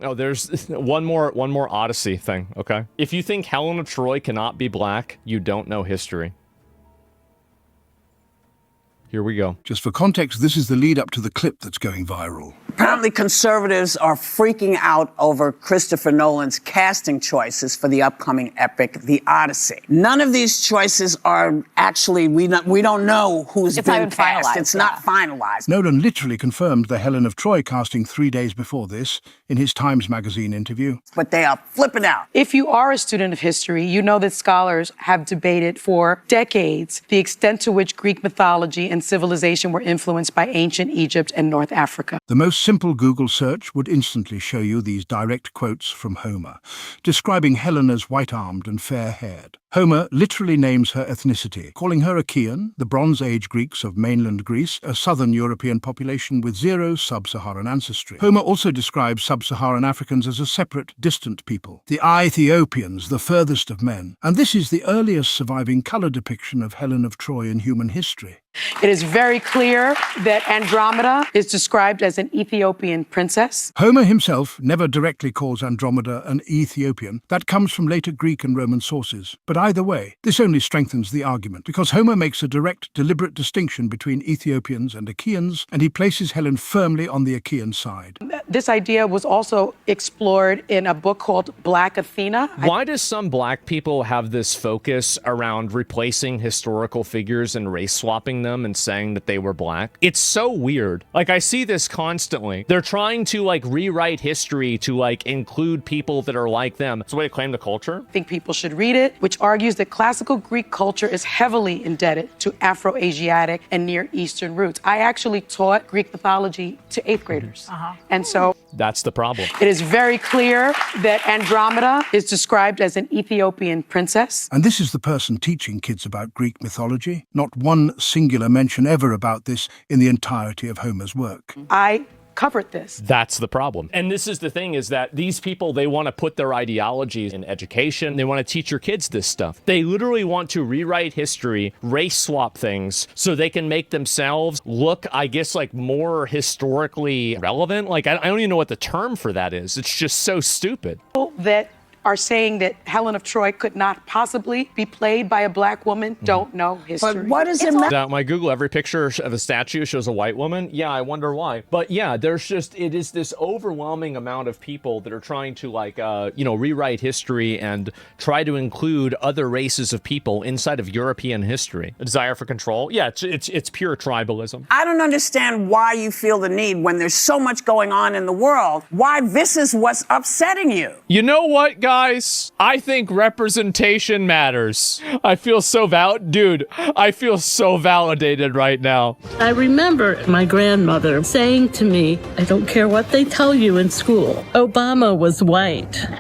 Oh, there's one more Odyssey thing, okay? If you think Helen of Troy cannot be black, you don't know history. Here we go. Just for context, this is the lead up to the clip that's going viral. Apparently conservatives are freaking out over Christopher Nolan's casting choices for the upcoming epic, The Odyssey. None of these choices are actually, we don't know who's been cast. It's not finalized. Nolan literally confirmed the Helen of Troy casting 3 days before this in his Times Magazine interview. But they are flipping out. If you are a student of history, you know that scholars have debated for decades the extent to which Greek mythology and civilization were influenced by ancient Egypt and North Africa. The most simple Google search would instantly show you these direct quotes from Homer, describing Helen as white-armed and fair-haired. Homer literally names her ethnicity, calling her a Chian, the Bronze Age Greeks of mainland Greece, a southern European population with zero sub-Saharan ancestry. Homer also describes sub-Saharan Africans as a separate, distant people, the Ethiopians, the furthest of men. And this is the earliest surviving color depiction of Helen of Troy in human history. It is very clear that Andromeda is described as an Ethiopian princess. Homer himself never directly calls Andromeda an Ethiopian. That comes from later Greek and Roman sources. But either way, this only strengthens the argument, because Homer makes a direct, deliberate distinction between Ethiopians and Achaeans, and he places Helen firmly on the Achaean side. This idea was also explored in a book called Black Athena. Why does some black people have this focus around replacing historical figures and race swapping them and saying that they were black? It's so weird. Like, I see this constantly. They're trying to like rewrite history to like include people that are like them. It's a way to claim the culture. I think people should read it, which argues that classical Greek culture is heavily indebted to Afro-Asiatic and Near Eastern roots. I actually taught Greek mythology to 8th graders. And so that's the problem. It is very clear that Andromeda is described as an Ethiopian princess. And this is the person teaching kids about Greek mythology. Not one singular mention ever about this in the entirety of Homer's work. I covered this. That's the problem. And this is the thing, is that these people, they want to put their ideologies in education. They want to teach your kids this stuff. They literally want to rewrite history, race swap things, so they can make themselves look, I guess, like more historically relevant. Like, I don't even know what the term for that is. It's just so stupid. That are saying that Helen of Troy could not possibly be played by a black woman don't know history. But what does it matter? Now, my Google, every picture of a statue shows a white woman. Yeah, I wonder why. But yeah, there's just, it is this overwhelming amount of people that are trying to like, rewrite history and try to include other races of people inside of European history. A desire for control. Yeah, it's pure tribalism. I don't understand why you feel the need when there's so much going on in the world, why this is what's upsetting you. You know what, guys? I think representation matters. I feel so I feel so validated right now. I remember my grandmother saying to me, I don't care what they tell you in school. Obama was white.